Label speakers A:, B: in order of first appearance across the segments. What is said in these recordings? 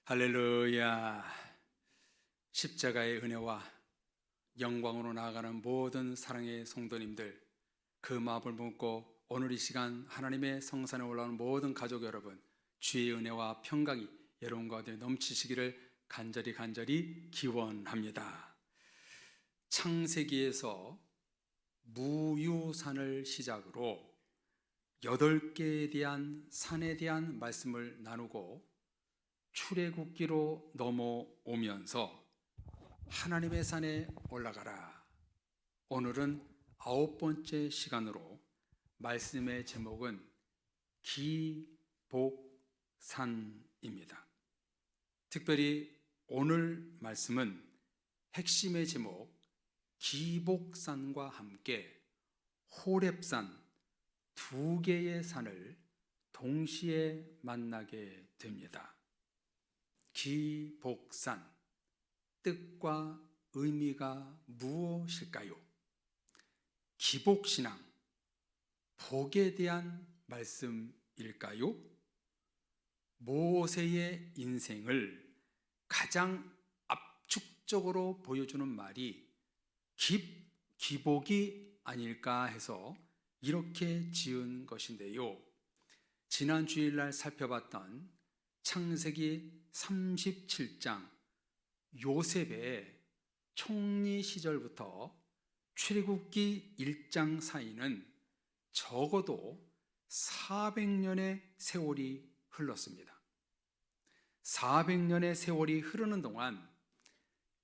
A: 할렐루야. 십자가의 은혜와 영광으로 나아가는 모든 사랑의 성도님들, 그 마음을 묻고 오늘 이 시간 하나님의 성산에 올라오는 모든 가족 여러분, 주의 은혜와 평강이 여러분 가운데 넘치시기를 간절히 기원합니다. 창세기에서 무유산을 시작으로 8개에 대한 산에 대한 말씀을 나누고 출애굽기로 넘어오면서 하나님의 산에 올라가라. 오늘은 9번째 시간으로 말씀의 제목은 기복산입니다. 특별히 오늘 말씀은 핵심의 제목 기복산과 함께 호렙산, 2개의 산을 동시에 만나게 됩니다. 기복산, 뜻과 의미가 무엇일까요? 기복신앙, 복에 대한 말씀일까요? 모세의 인생을 가장 압축적으로 보여주는 말이 기복이 아닐까 해서 이렇게 지은 것인데요. 지난 주일날 살펴봤던 창세기 37장 요셉의 총리 시절부터 출애굽기 1장 사이는 적어도 400년의 세월이 흘렀습니다. 400년의 세월이 흐르는 동안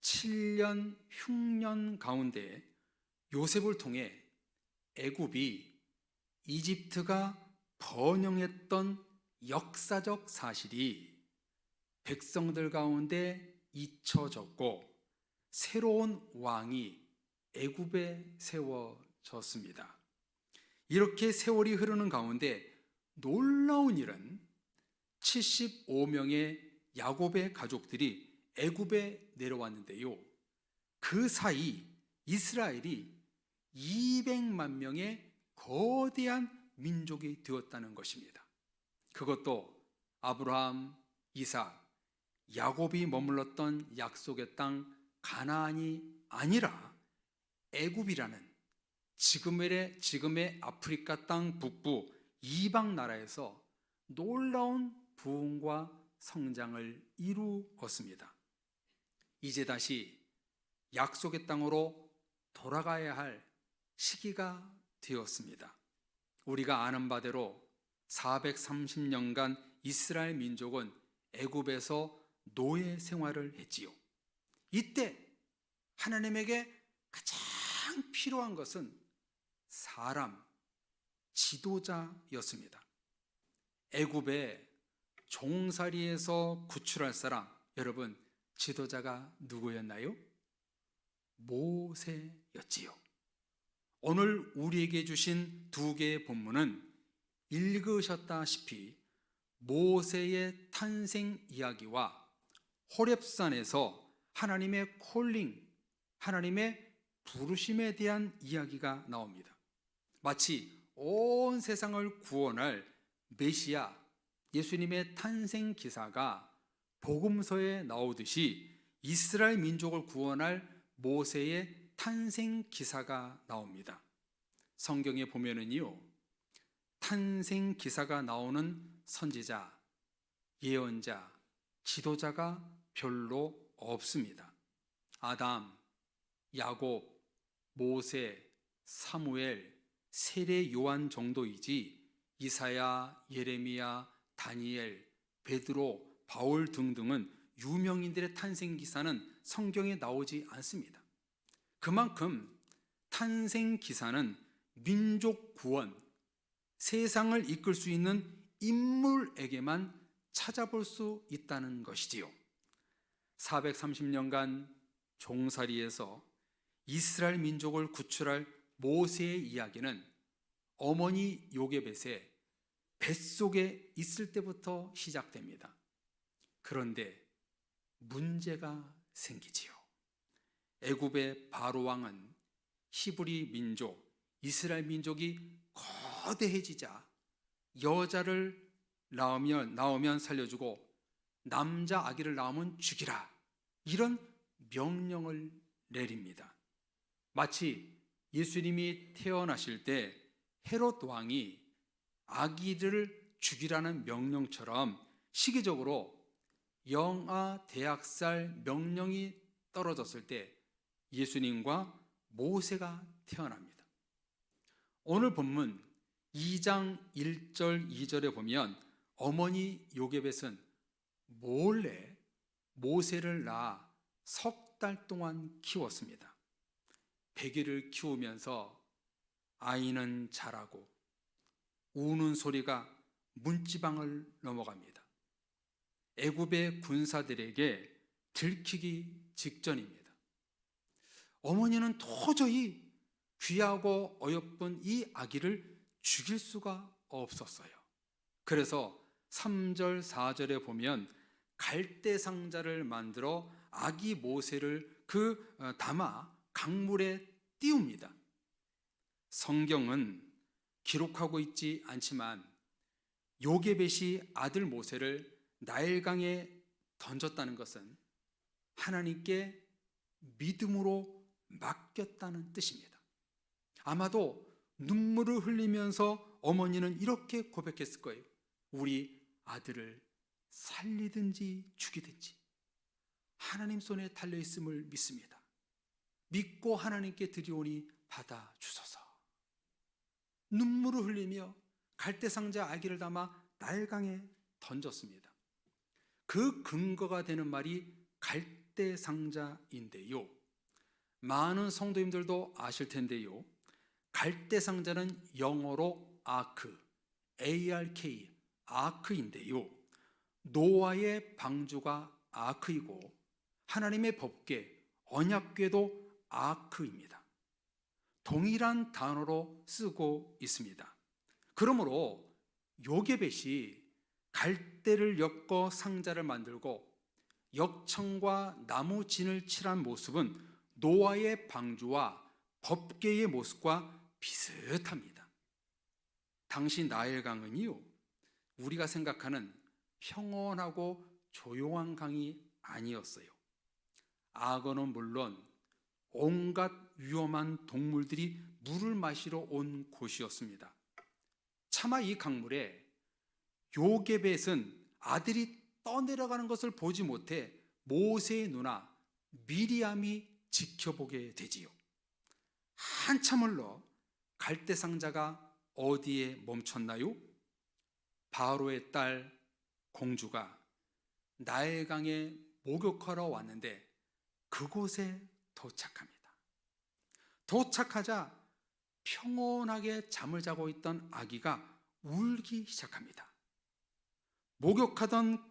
A: 7년 흉년 가운데 요셉을 통해 애굽이 이집트가 번영했던 역사적 사실이 백성들 가운데 잊혀졌고 새로운 왕이 애굽에 세워졌습니다. 이렇게 세월이 흐르는 가운데 놀라운 일은 75명의 야곱의 가족들이 애굽에 내려왔는데요. 그 사이 이스라엘이 200만 명의 거대한 민족이 되었다는 것입니다. 그것도 아브라함, 이삭, 야곱이 머물렀던 약속의 땅 가나안이 아니라 애굽이라는 지금의 아프리카 땅 북부 이방 나라에서 놀라운 부흥과 성장을 이루었습니다. 이제 다시 약속의 땅으로 돌아가야 할 시기가 되었습니다. 우리가 아는 바대로 430년간 이스라엘 민족은 애굽에서 노예 생활을 했지요. 이때 하나님에게 가장 필요한 것은 사람, 지도자였습니다. 애굽의 종살이에서 구출할 사람, 여러분 지도자가 누구였나요? 모세였지요. 오늘 우리에게 주신 2개의 본문은 읽으셨다시피 모세의 탄생 이야기와 호렙산에서 하나님의 콜링, 하나님의 부르심에 대한 이야기가 나옵니다. 마치 온 세상을 구원할 메시아, 예수님의 탄생 기사가 복음서에 나오듯이 이스라엘 민족을 구원할 모세의 탄생 기사가 나옵니다. 성경에 보면은요, 탄생 기사가 나오는 선지자, 예언자, 지도자가 별로 없습니다. 아담, 야곱, 모세, 사무엘, 세례 요한 정도이지 이사야, 예레미야, 다니엘, 베드로, 바울 등등은 유명인들의 탄생 기사는 성경에 나오지 않습니다. 그만큼 탄생 기사는 민족 구원, 세상을 이끌 수 있는 인물에게만 찾아볼 수 있다는 것이지요. 430년간 종살이에서 이스라엘 민족을 구출할 모세의 이야기는 어머니 요게벳의 뱃속에 있을 때부터 시작됩니다. 그런데 문제가 생기지요. 애굽의 바로 왕은 히브리 민족, 이스라엘 민족이 거대해지자 여자를 낳으면 살려주고 남자 아기를 낳으면 죽이라, 이런 명령을 내립니다. 마치 예수님이 태어나실 때 헤롯 왕이 아기를 죽이라는 명령처럼 시기적으로 영아 대학살 명령이 떨어졌을 때 예수님과 모세가 태어납니다. 오늘 본문 2장 1절 2절에 보면 어머니 요게벳은 몰래 모세를 낳아 석 달 동안 키웠습니다. 100일을 키우면서 아이는 자라고 우는 소리가 문지방을 넘어갑니다. 애굽의 군사들에게 들키기 직전입니다. 어머니는 도저히 귀하고 어여쁜 이 아기를 죽일 수가 없었어요. 그래서 3절 4절에 보면 갈대 상자를 만들어 아기 모세를 담아 강물에 띄웁니다. 성경은 기록하고 있지 않지만 요게벳이 아들 모세를 나일강에 던졌다는 것은 하나님께 믿음으로 맡겼다는 뜻입니다. 아마도 눈물을 흘리면서 어머니는 이렇게 고백했을 거예요. 우리 아들을 살리든지 죽이든지 하나님 손에 달려있음을 믿습니다. 믿고 하나님께 드리오니 받아주소서. 눈물을 흘리며 갈대상자 아기를 담아 나일강에 던졌습니다. 그 근거가 되는 말이 갈대상자인데요, 많은 성도님들도 아실 텐데요, 갈대상자는 영어로 아크, ARK, 아크인데요, 노아의 방주가 아크이고 하나님의 법궤, 언약궤도 아크입니다. 동일한 단어로 쓰고 있습니다. 그러므로 요게벳이 갈대를 엮어 상자를 만들고 역청과 나무 진을 칠한 모습은 노아의 방주와 법궤의 모습과 비슷합니다. 당시 나일강은요, 우리가 생각하는 평온하고 조용한 강이 아니었어요. 악어는 물론 온갖 위험한 동물들이 물을 마시러 온 곳이었습니다. 차마 이 강물에 요게벳은 아들이 떠내려가는 것을 보지 못해 모세의 누나 미리암이 지켜보게 되지요. 한참 흘러 갈대상자가 어디에 멈췄나요? 바로의 딸 공주가 나일강에 목욕하러 왔는데 그곳에 도착합니다. 도착하자 평온하게 잠을 자고 있던 아기가 울기 시작합니다.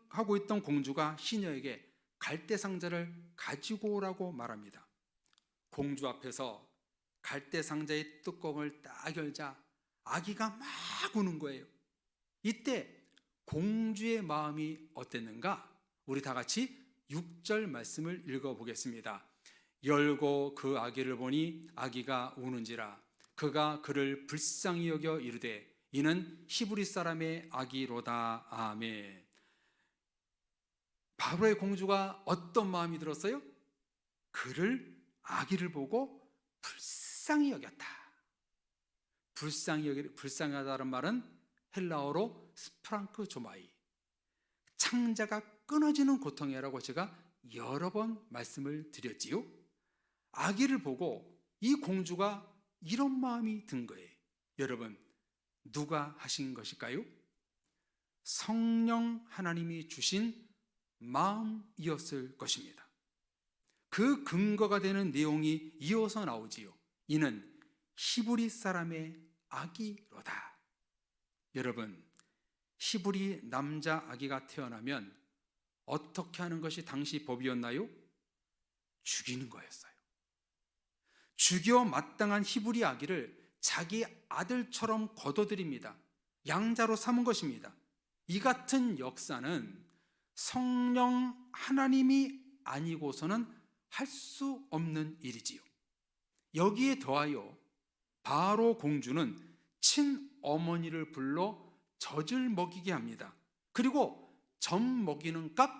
A: 하고 있던 공주가 시녀에게 갈대상자를 가지고 오라고 말합니다. 공주 앞에서 갈대상자의 뚜껑을 딱 열자 아기가 막 우는 거예요. 이때 공주의 마음이 어땠는가? 우리 다 같이 6절 말씀을 읽어보겠습니다. 열고 그 아기를 보니 아기가 우는지라 그가 그를 불쌍히 여겨 이르되 이는 히브리 사람의 아기로다. 아멘. 바로의 공주가 어떤 마음이 들었어요? 그를 아기를 보고 불쌍히 여겼다. 불쌍하다는 말은 헬라어로 스프랑크 조마이, 창자가 끊어지는 고통이라고 제가 여러 번 말씀을 드렸지요. 아기를 보고 이 공주가 이런 마음이 든 거예요. 여러분, 누가 하신 것일까요? 성령 하나님이 주신 마음이었을 것입니다. 그 근거가 되는 내용이 이어서 나오지요. 이는 히브리 사람의 아기로다. 여러분, 히브리 남자 아기가 태어나면 어떻게 하는 것이 당시 법이었나요? 죽이는 거였어요. 죽여 마땅한 히브리 아기를 자기 아들처럼 거둬들입니다. 양자로 삼은 것입니다. 이 같은 역사는 성령 하나님이 아니고서는 할 수 없는 일이지요. 여기에 더하여 바로 공주는 친어머니를 불러 젖을 먹이게 합니다. 그리고 점 먹이는 값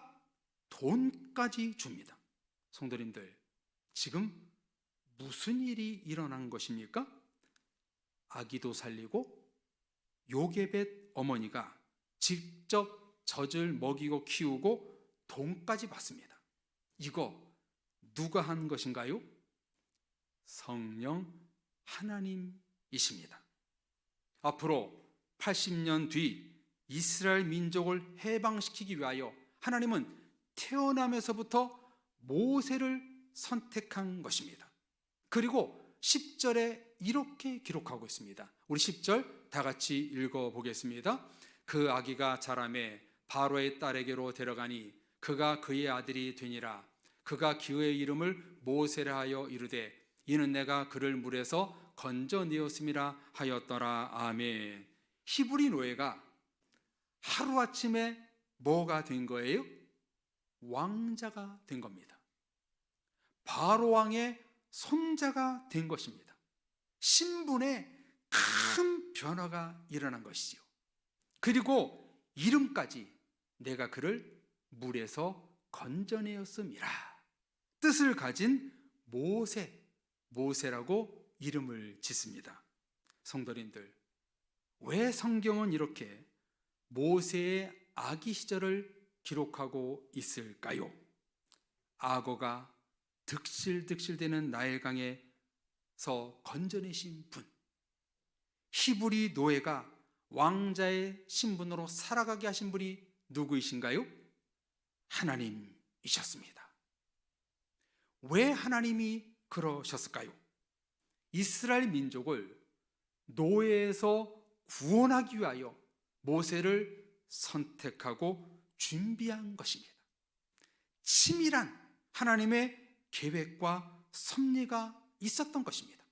A: 돈까지 줍니다. 성도님들, 지금 무슨 일이 일어난 것입니까? 아기도 살리고 요게벳 어머니가 직접 젖을 먹이고 키우고 돈까지 받습니다. 이거 누가 한 것인가요? 성령 하나님이십니다. 앞으로 80년 뒤 이스라엘 민족을 해방시키기 위하여 하나님은 태어나면서부터 모세를 선택한 것입니다. 그리고 10절에 이렇게 기록하고 있습니다. 우리 10절 다 같이 읽어보겠습니다. 그 아기가 자라매 바로의 딸에게로 데려가니 그가 그의 아들이 되니라. 그가 그의 이름을 모세라 하여 이르되 이는 내가 그를 물에서 건져내었음이라 하였더라. 아멘. 히브리 노예가 하루아침에 뭐가 된 거예요? 왕자가 된 겁니다. 바로 왕의 손자가 된 것입니다. 신분에 큰 변화가 일어난 것이지요. 그리고 이름까지 내가 그를 물에서 건져내었음이라. 뜻을 가진 모세라고 이름을 짓습니다. 성도님들, 왜 성경은 이렇게 모세의 아기 시절을 기록하고 있을까요? 악어가 득실득실대는 나일강에서 건져내신 분, 히브리 노예가 왕자의 신분으로 살아가게 하신 분이 누구이신가요? 하나님이셨습니다. 왜 하나님이 그러셨을까요? 이스라엘 민족을 노예에서 구원하기 위하여 모세를 선택하고 준비한 것입니다. 치밀한 하나님의 계획과 섭리가 있었던 것입니다.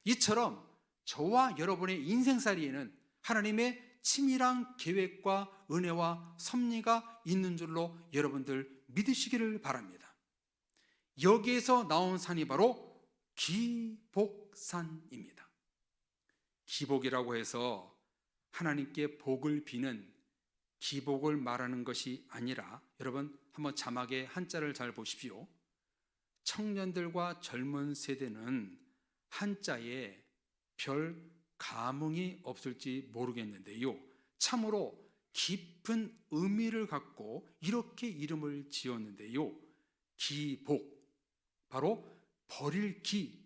A: 이처럼 저와 여러분의 인생살이에는 하나님의 치밀한 계획과 은혜와 섭리가 있는 줄로 여러분들 믿으시기를 바랍니다. 여기에서 나온 산이 바로 기복산입니다. 기복이라고 해서 하나님께 복을 비는 기복을 말하는 것이 아니라, 여러분 한번 자막에 한자를 잘 보십시오. 청년들과 젊은 세대는 한자에 별 감흥이 없을지 모르겠는데요, 참으로 깊은 의미를 갖고 이렇게 이름을 지었는데요, 기복, 바로 버릴 기,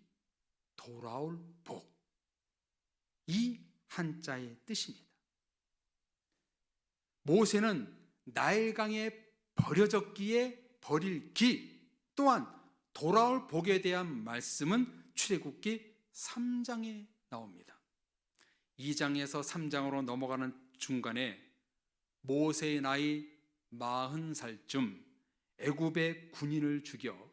A: 돌아올 복, 이 한자의 뜻입니다. 모세는 나일강에 버려졌기에 버릴 기, 또한 돌아올 복에 대한 말씀은 출애굽기 3장에 나옵니다. 2장에서 3장으로 넘어가는 중간에 모세의 나이 40살쯤 애굽의 군인을 죽여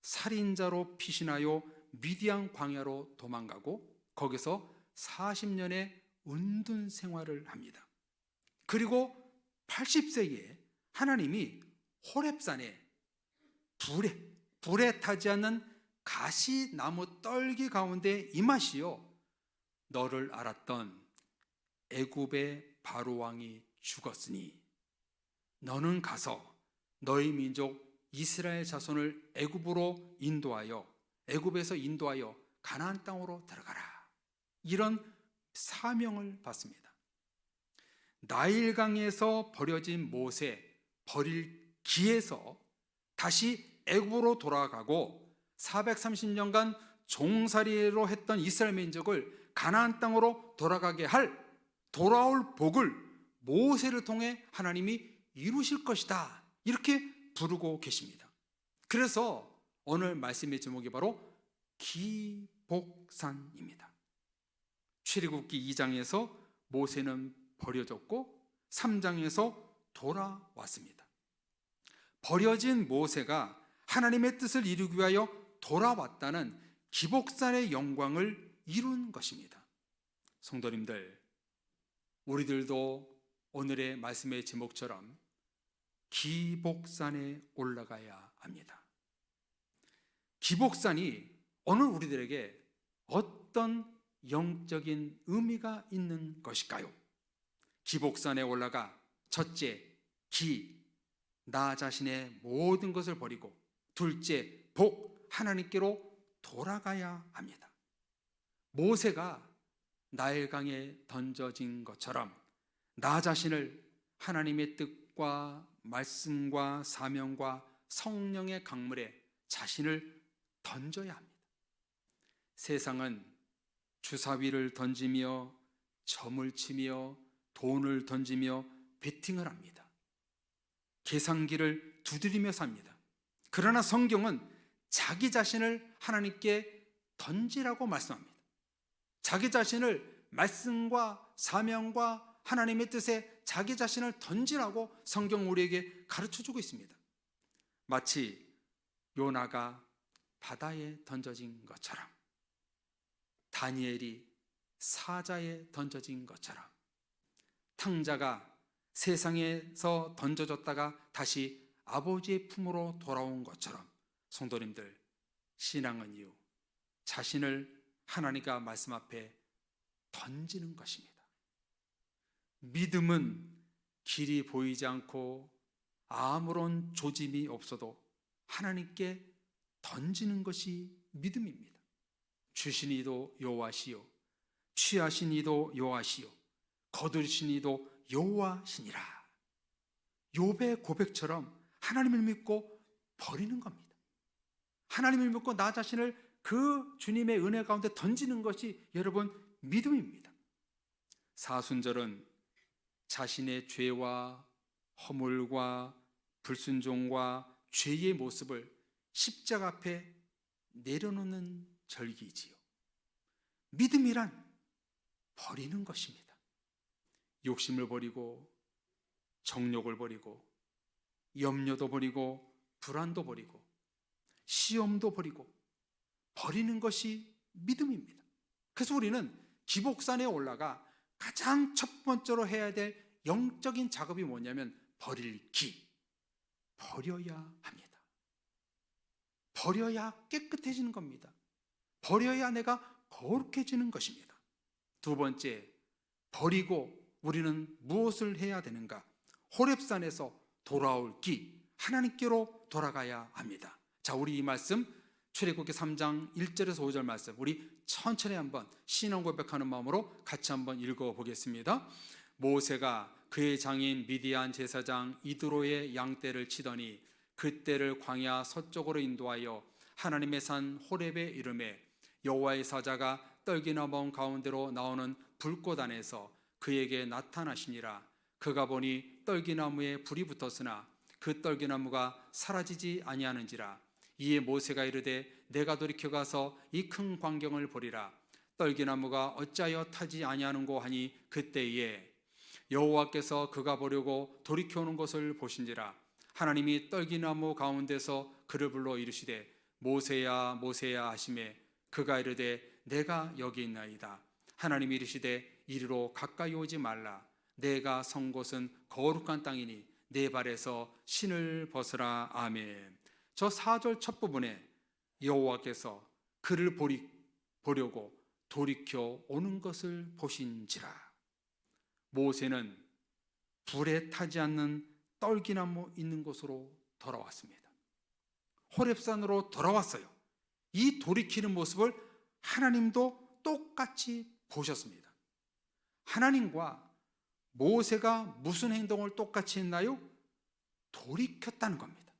A: 살인자로 피신하여 미디안 광야로 도망가고 거기서 40년의 은둔 생활을 합니다. 그리고 80세에 하나님이 호렙산에 불에 타지 않는 가시나무 떨기 가운데 임하시어 너를 알았던 애굽의 바로 왕이 죽었으니 너는 가서 너희 민족 이스라엘 자손을 애굽에서 인도하여 가나안 땅으로 들어가라. 이런 사명을 받습니다. 나일강에서 버려진 모세, 버릴 기에서 다시 애굽으로 돌아가고 430년간 종살이로 했던 이스라엘 민족을 가나안 땅으로 돌아가게 할 돌아올 복을 모세를 통해 하나님이 이루실 것이다, 이렇게 부르고 계십니다. 그래서 오늘 말씀의 제목이 바로 기복산입니다. 출애굽기 2장에서 모세는 버려졌고 3장에서 돌아왔습니다. 버려진 모세가 하나님의 뜻을 이루기 위하여 돌아왔다는 기복산의 영광을 이룬 것입니다. 성도님들, 우리들도 오늘의 말씀의 제목처럼 기복산에 올라가야 합니다. 기복산이 오늘 우리들에게 어떤 영적인 의미가 있는 것일까요? 기복산에 올라가 첫째, 기, 나 자신의 모든 것을 버리고 둘째, 복, 하나님께로 돌아가야 합니다. 모세가 나일강에 던져진 것처럼 나 자신을 하나님의 뜻과 말씀과 사명과 성령의 강물에 자신을 던져야 합니다. 세상은 주사위를 던지며 점을 치며 돈을 던지며 베팅을 합니다. 계산기를 두드리며 삽니다. 그러나 성경은 자기 자신을 하나님께 던지라고 말씀합니다. 자기 자신을 말씀과 사명과 하나님의 뜻에 자기 자신을 던지라고 성경 우리에게 가르쳐주고 있습니다. 마치 요나가 바다에 던져진 것처럼, 다니엘이 사자에 던져진 것처럼, 탕자가 세상에서 던져졌다가 다시 아버지의 품으로 돌아온 것처럼 성도님들, 신앙은요, 자신을 하나님과 말씀 앞에 던지는 것입니다. 믿음은 길이 보이지 않고 아무런 조짐이 없어도 하나님께 던지는 것이 믿음입니다. 주신 이도 여호와시요, 취하신 이도 여호와시요, 거두신 이도 여호와시니라. 욥의 고백처럼 하나님을 믿고 버리는 겁니다. 하나님을 믿고 나 자신을 그 주님의 은혜 가운데 던지는 것이 여러분 믿음입니다. 사순절은 자신의 죄와 허물과 불순종과 죄의 모습을 십자가 앞에 내려놓는 절기지요. 믿음이란 버리는 것입니다. 욕심을 버리고 정욕을 버리고 염려도 버리고 불안도 버리고 시험도 버리고 버리는 것이 믿음입니다. 그래서 우리는 기복산에 올라가 가장 첫 번째로 해야 될 영적인 작업이 뭐냐면 버릴 기, 버려야 합니다. 버려야 깨끗해지는 겁니다. 버려야 내가 거룩해지는 것입니다. 두 번째, 버리고 우리는 무엇을 해야 되는가? 호렙산에서 돌아올 기, 하나님께로 돌아가야 합니다. 자, 우리 이 말씀 출애굽기 3장 1절에서 5절 말씀 우리 천천히 한번 신앙 고백하는 마음으로 같이 한번 읽어보겠습니다. 모세가 그의 장인 미디안 제사장 이드로의 양떼를 치더니 그떼를 광야 서쪽으로 인도하여 하나님의 산 호렙에 이르매 여호와의 사자가 떨기나무 가운데로 나오는 불꽃 안에서 그에게 나타나시니라. 그가 보니 떨기나무에 불이 붙었으나 그 떨기나무가 사라지지 아니하는지라. 이에 모세가 이르되 내가 돌이켜 가서 이 큰 광경을 보리라. 떨기나무가 어찌하여 타지 아니하는고 하니 그때에 여호와께서 그가 보려고 돌이켜 오는 것을 보신지라. 하나님이 떨기나무 가운데서 그를 불러 이르시되 모세야 모세야 하시매 그가 이르되 내가 여기 있나이다. 하나님이 이르시되 이리로 가까이 오지 말라. 내가 선 곳은 거룩한 땅이니 내 발에서 신을 벗으라. 아멘. 저 4절 첫 부분에 여호와께서 그를 보려고 돌이켜 오는 것을 보신지라. 모세는 불에 타지 않는 떨기나무 있는 곳으로 돌아왔습니다. 호렙산으로 돌아왔어요. 이 돌이키는 모습을 하나님도 똑같이 보셨습니다. 하나님과 모세가 무슨 행동을 똑같이 했나요? 돌이켰다는 겁니다.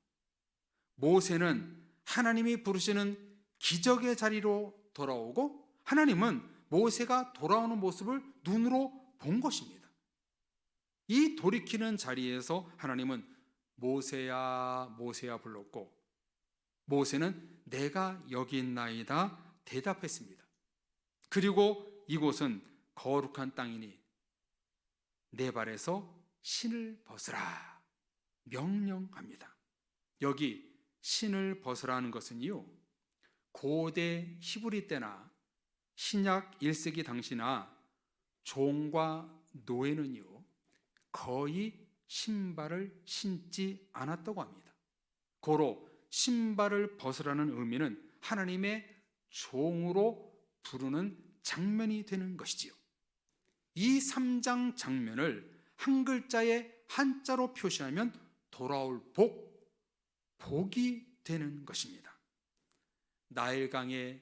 A: 모세는 하나님이 부르시는 기적의 자리로 돌아오고 하나님은 모세가 돌아오는 모습을 눈으로 본 것입니다. 이 돌이키는 자리에서 하나님은 모세야 모세야 불렀고 모세는 내가 여기 있나이다 대답했습니다. 그리고 이곳은 거룩한 땅이니 내 발에서 신을 벗으라 명령합니다. 여기 신을 벗으라는 것은요, 고대 히브리 때나 신약 1세기 당시나 종과 노예는요 거의 신발을 신지 않았다고 합니다. 고로 신발을 벗으라는 의미는 하나님의 종으로 부르는 장면이 되는 것이지요. 이 3장 장면을 한 글자에 한자로 표시하면 돌아올 복이 되는 것입니다. 나일강에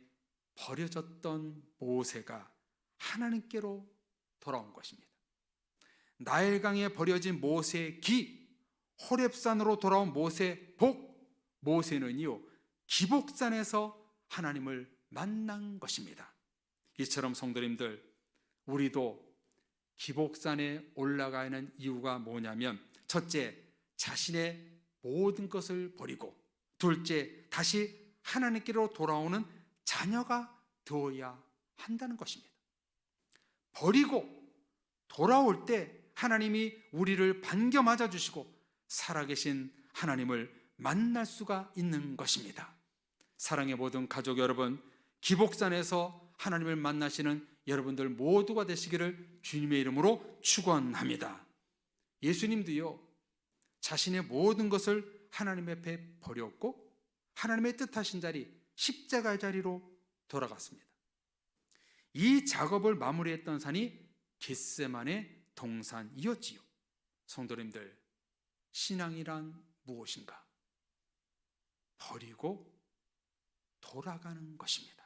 A: 버려졌던 모세가 하나님께로 돌아온 것입니다. 나일강에 버려진 모세의 기, 호렙산으로 돌아온 모세의 모세는요 기복산에서 하나님을 만난 것입니다. 이처럼 성도님들, 우리도 기복산에 올라가는 이유가 뭐냐면, 첫째, 자신의 모든 것을 버리고, 둘째, 다시 하나님께로 돌아오는 자녀가 되어야 한다는 것입니다. 버리고 돌아올 때 하나님이 우리를 반겨 맞아주시고 살아계신 하나님을 만날 수가 있는 것입니다. 사랑의 모든 가족 여러분, 기복산에서 하나님을 만나시는 여러분들 모두가 되시기를 주님의 이름으로 축원합니다. 예수님도요 자신의 모든 것을 하나님 앞에 버렸고 하나님의 뜻하신 자리, 십자가의 자리로 돌아갔습니다. 이 작업을 마무리했던 산이 겟세마네 동산이었지요. 성도님들, 신앙이란 무엇인가? 버리고 돌아가는 것입니다.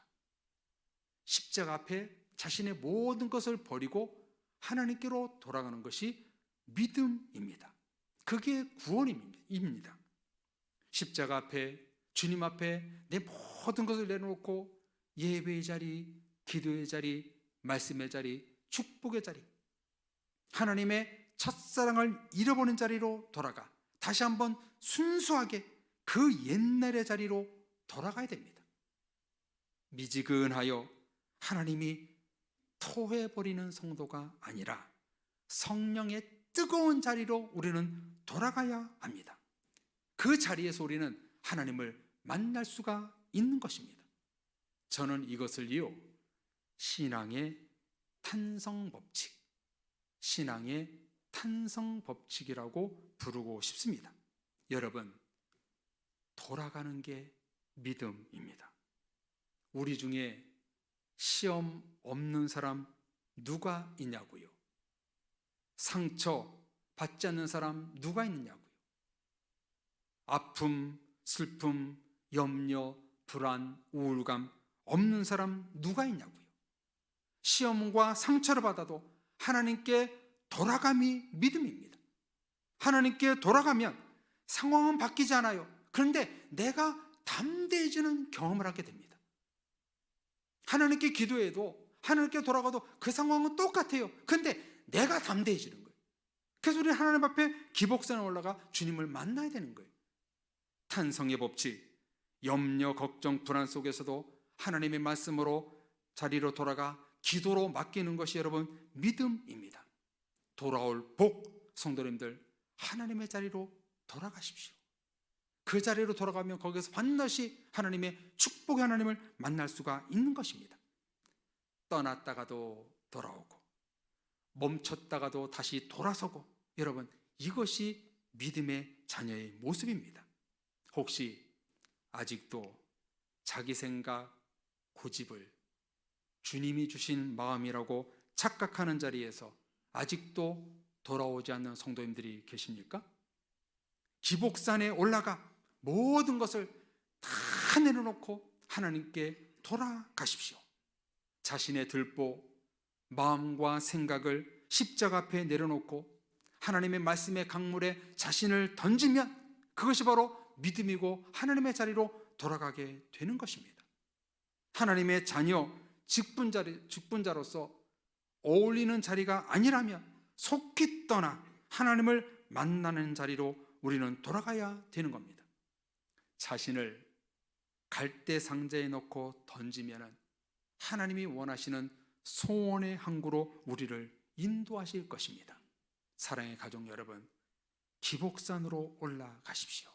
A: 십자가 앞에 자신의 모든 것을 버리고 하나님께로 돌아가는 것이 믿음입니다. 그게 구원입니다. 십자가 앞에, 주님 앞에 내 모든 것을 내놓고 예배의 자리, 기도의 자리, 말씀의 자리, 축복의 자리, 하나님의 첫사랑을 잃어버린 자리로 돌아가 다시 한번 순수하게 그 옛날의 자리로 돌아가야 됩니다. 미지근하여 하나님이 토해버리는 성도가 아니라 성령의 뜨거운 자리로 우리는 돌아가야 합니다. 그 자리에서 우리는 하나님을 만날 수가 있는 것입니다. 저는 이것을요 신앙의 탄성법칙, 신앙의 탄성법칙이라고 부르고 싶습니다. 여러분, 돌아가는 게 믿음입니다. 우리 중에 시험 없는 사람 누가 있냐고요? 상처 받지 않는 사람 누가 있느냐고요? 아픔, 슬픔, 염려, 불안, 우울감 없는 사람 누가 있냐고요? 시험과 상처를 받아도 하나님께 돌아감이 믿음입니다. 하나님께 돌아가면 상황은 바뀌지 않아요. 그런데 내가 담대해지는 경험을 하게 됩니다. 하나님께 기도해도, 하나님께 돌아가도 그 상황은 똑같아요. 그런데 내가 담대해지는 거예요. 그래서 우리 하나님 앞에 기복산에 올라가 주님을 만나야 되는 거예요. 탄성의 법칙, 염려, 걱정, 불안 속에서도 하나님의 말씀으로 자리로 돌아가 기도로 맡기는 것이 여러분 믿음입니다. 돌아올 복, 성도님들 하나님의 자리로 돌아가십시오. 그 자리로 돌아가면 거기서 반드시 하나님의 축복의 하나님을 만날 수가 있는 것입니다. 떠났다가도 돌아오고 멈췄다가도 다시 돌아서고, 여러분 이것이 믿음의 자녀의 모습입니다. 혹시 아직도 자기 생각, 고집을 주님이 주신 마음이라고 착각하는 자리에서 아직도 돌아오지 않는 성도님들이 계십니까? 기복산에 올라가 모든 것을 다 내려놓고 하나님께 돌아가십시오. 자신의 들보, 마음과 생각을 십자가 앞에 내려놓고 하나님의 말씀의 강물에 자신을 던지면 그것이 바로 믿음이고 하나님의 자리로 돌아가게 되는 것입니다. 하나님의 자녀, 직분자로서 어울리는 자리가 아니라면 속히 떠나 하나님을 만나는 자리로 우리는 돌아가야 되는 겁니다. 자신을 갈대 상자에 넣고 던지면 하나님이 원하시는 소원의 항구로 우리를 인도하실 것입니다. 사랑의 가족 여러분, 기복산으로 올라가십시오.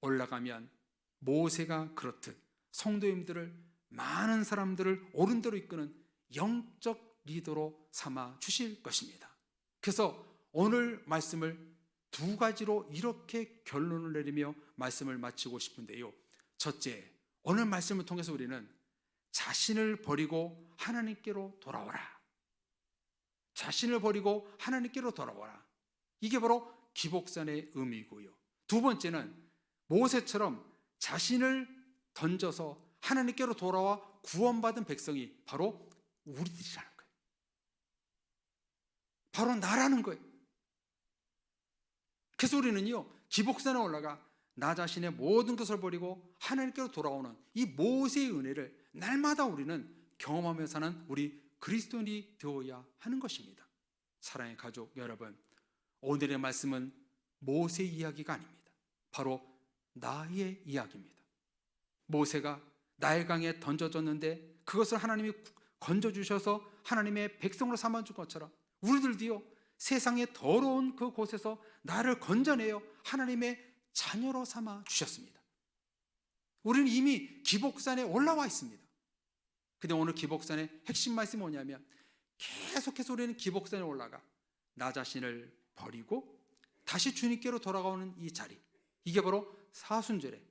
A: 올라가면 모세가 그렇듯 성도님들을, 많은 사람들을 옳은 대로 이끄는 영적 리더로 삼아 주실 것입니다. 그래서 오늘 말씀을 두 가지로 이렇게 결론을 내리며 말씀을 마치고 싶은데요. 첫째, 오늘 말씀을 통해서 우리는 자신을 버리고 하나님께로 돌아오라. 자신을 버리고 하나님께로 돌아오라. 이게 바로 기복산의 의미고요. 두 번째는 모세처럼 자신을 던져서 하나님께로 돌아와 구원받은 백성이 바로 우리들이라는 거예요. 바로 나라는 거예요. 그래서 우리는요, 기복산에 올라가 나 자신의 모든 것을 버리고 하나님께로 돌아오는 이 모세의 은혜를 날마다 우리는 경험하며 사는 우리 그리스도인이 되어야 하는 것입니다. 사랑의 가족 여러분, 오늘의 말씀은 모세 이야기가 아닙니다. 바로 나의 이야기입니다. 모세가 나일강에 던져졌는데 그것을 하나님이 건져주셔서 하나님의 백성으로 삼아준 것처럼 우리들도요, 세상의 더러운 그곳에서 나를 건져내어 하나님의 자녀로 삼아 주셨습니다. 우리는 이미 기복산에 올라와 있습니다. 근데 오늘 기복산의 핵심 말씀이 뭐냐면, 계속해서 우리는 기복산에 올라가 나 자신을 버리고 다시 주님께로 돌아가는 이 자리, 이게 바로 사순절에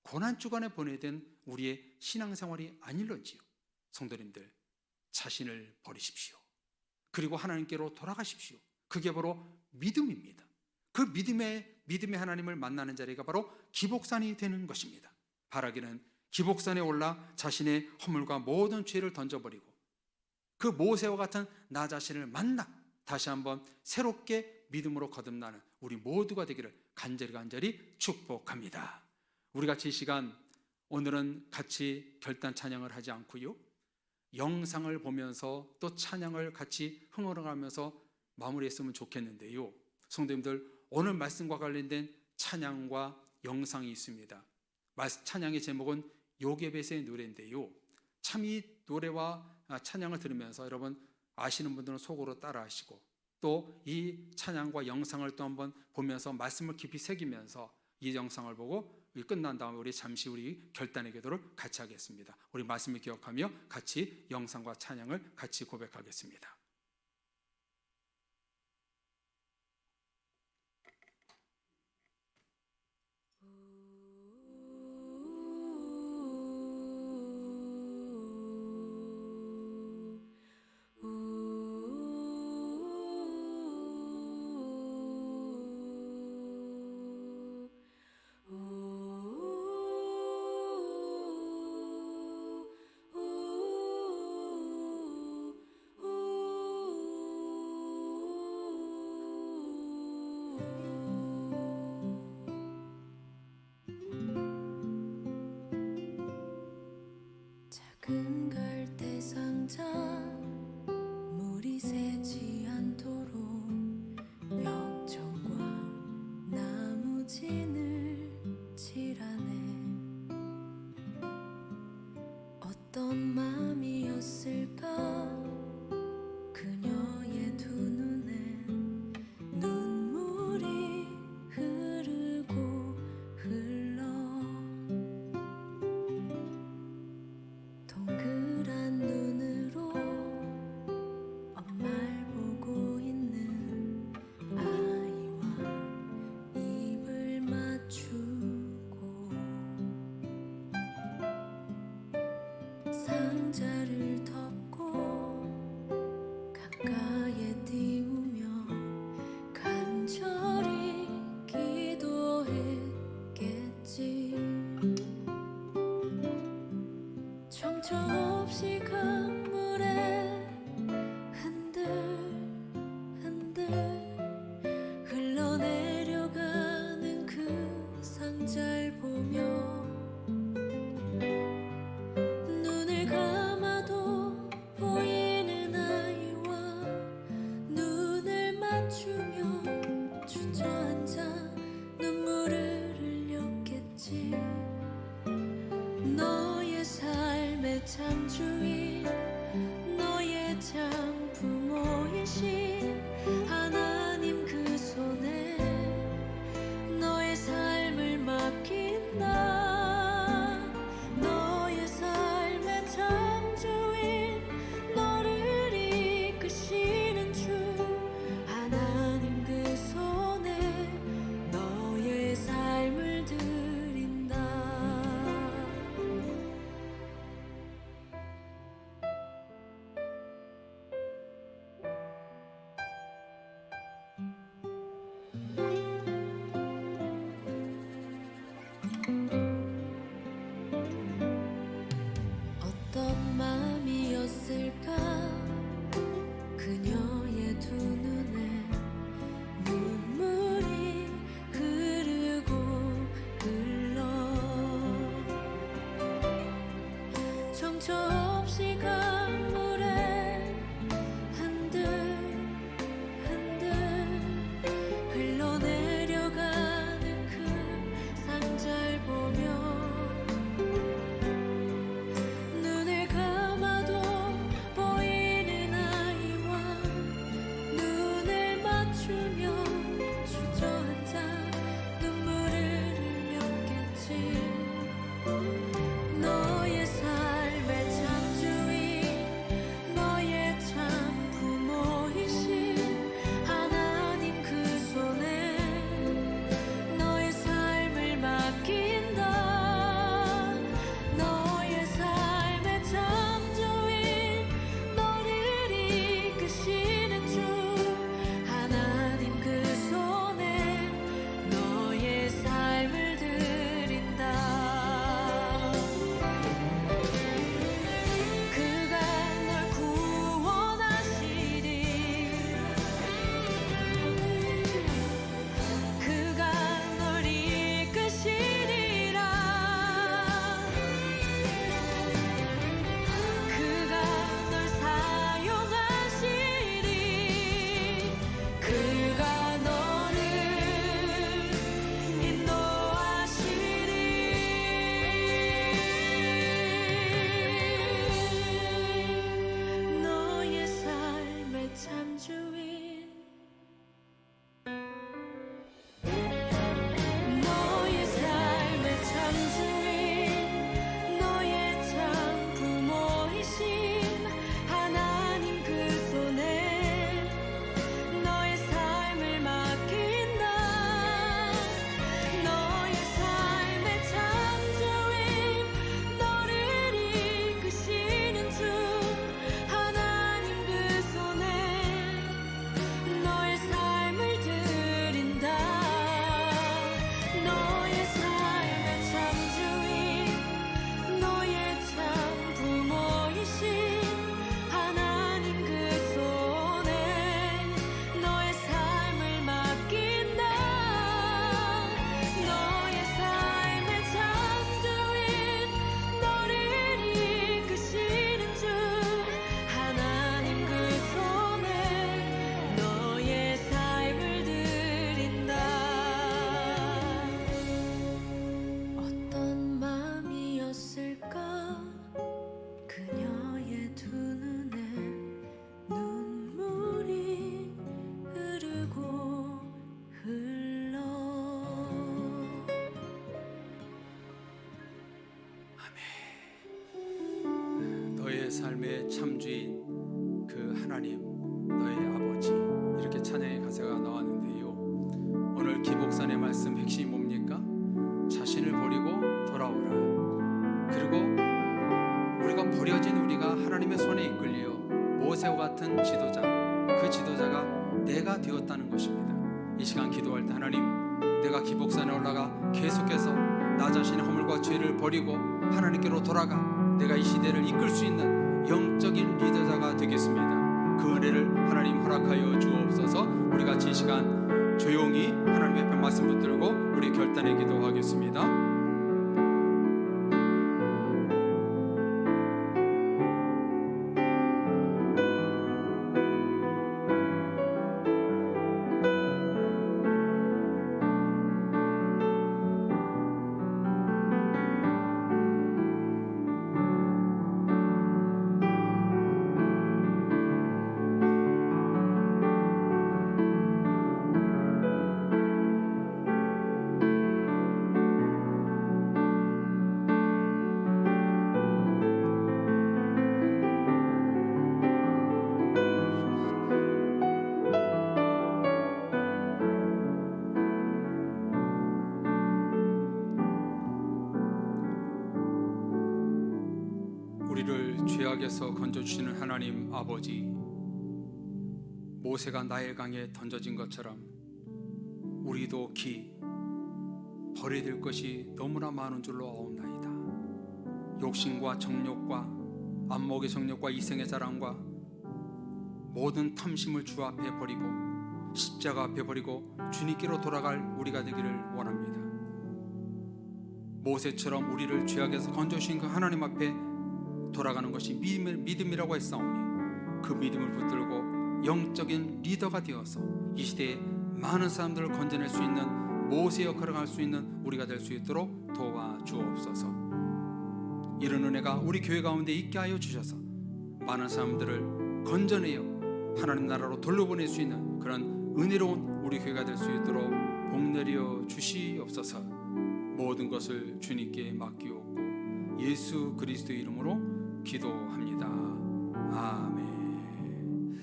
A: 고난주간에 보내야 된 우리의 신앙생활이 아닐런지요. 성도님들, 자신을 버리십시오. 그리고 하나님께로 돌아가십시오. 그게 바로 믿음입니다. 그 믿음의 하나님을 만나는 자리가 바로 기복산이 되는 것입니다. 바라기는 기복산에 올라 자신의 허물과 모든 죄를 던져버리고 그 모세와 같은 나 자신을 만나 다시 한번 새롭게 믿음으로 거듭나는 우리 모두가 되기를 간절히 축복합니다. 우리 같이 이 시간, 오늘은 같이 결단 찬양을 하지 않고요, 영상을 보면서 또 찬양을 같이 흥얼흥하면서 마무리했으면 좋겠는데요. 성도님들, 오늘 말씀과 관련된 찬양과 영상이 있습니다. 찬양의 제목은 요게벳의 노래인데요. 참 이 노래와 찬양을 들으면서 여러분 아시는 분들은 속으로 따라하시고, 또 이 찬양과 영상을 또 한번 보면서 말씀을 깊이 새기면서 이 영상을 보고 끝난 다음에 우리 잠시 우리 결단의 기도를 같이 하겠습니다. 우리 말씀을 기억하며 같이 영상과 찬양을 같이 고백하겠습니다.
B: 작은 갈대 상자 물이 새지 않도록 벽정과 나무진을 칠하네. 어떤 마음이었을까 그녀의 두 눈엔 눈물이 흐르고 흘러 동그란 눈으로 엄마를 보고 있는 아이와 입을 맞추고 상자를 덮고 가까이에 띄우며 간절히 기도했겠지. 정처 없이 강물에 흔들흔들 흘러내려가는 그 상자를 보며 눈을 감아도 보이는 아이와 눈을 맞추며 주저앉아 눈물을 흘렸겠지. 너의 삶의 참 주인, 너의 참 부모이신 하나님 그 손에 너의 삶을 맡긴 나 정처 없이 강물에 한들 한들 흘러내려가는 그 상자를 보며 눈을 감아도 보이는 아이와 눈을 맞추며 주저앉아 눈물을 흘렸겠지. 너의 삶의 참주인 너의 참 부모이신 하나님 그 손에 너의 삶을 맡긴다. 너의 삶의 참주인 너를 이끄시는 주 하나님 그 손에 너의 삶을 드린다. 그가 널 구원하시리. 그가 널 이끄시리라. 그가 널 사용하시리. 그가 너를 인도하시리. 너의 삶의 참주인 너의 삶의 참주인 너의 참 부모이신 하나님 그 손에 너의 삶을 맡긴다. 너의 삶의 참주인 너를 이끄시는 주 하나님 그 손에 너의 삶을 드린다. 너의 삶의 참주인 너의 참 부모이신 하나님 그 손에 너의 삶을 맡긴다. 너의 삶의 참주인 너를 이끄시는 주 하나님 그 손에 너의 삶을 드린다. 어떤 마음이었을까 그녀의 두 눈에 눈물이 흐르고 흘러.
A: 너의 삶의 참주인 그 하나님 너의 아버지 이렇게 찬양의 가사가 나왔는데요. 오늘 기복산의 말씀 핵심이 뭡니까? 자신을 버리고 돌아오라. 그리고 우리가 버려진 우리가 하나님의 손에 이끌려 모세와 같은 지도자 그 지도자가 내가 되었다는 것입니다. 이 시간 기도할 때 하나님 내가 기복산에 올라가 계속해서 나 자신의 허물과 죄를 버리고 하나님께로 돌아가 내가 이 시대를 이끌 수 있는 영적인 리더자가 되겠습니다. 그 은혜를 하나님 허락하여 주옵소서. 우리 같이 이 시간 조용히 하나님 앞에 말씀 붙들고 우리 결단의 기도하겠습니다. 우리를 죄악에서 건져주시는 하나님 아버지, 모세가 나일 강에 던져진 것처럼 우리도 버려야 될 것이 너무나 많은 줄로 아옵나이다. 욕심과 정욕과 안목의 정욕과 이생의 자랑과 모든 탐심을 주 앞에 버리고 십자가 앞에 버리고 주님께로 돌아갈 우리가 되기를 원합니다. 모세처럼 우리를 죄악에서 건져주신 그 하나님 앞에 돌아가는 것이 믿음이라고 했사오니 그 믿음을 붙들고 영적인 리더가 되어서 이 시대에 많은 사람들을 건져낼 수 있는 모세 역할을 할 수 있는 우리가 될 수 있도록 도와주옵소서. 이런 은혜가 우리 교회 가운데 있게 하여 주셔서 많은 사람들을 건져내어 하나님 나라로 돌려보낼 수 있는 그런 은혜로운 우리 교회가 될 수 있도록 복내려 주시옵소서. 모든 것을 주님께 맡기옵고 예수 그리스도의 이름으로 기도합니다.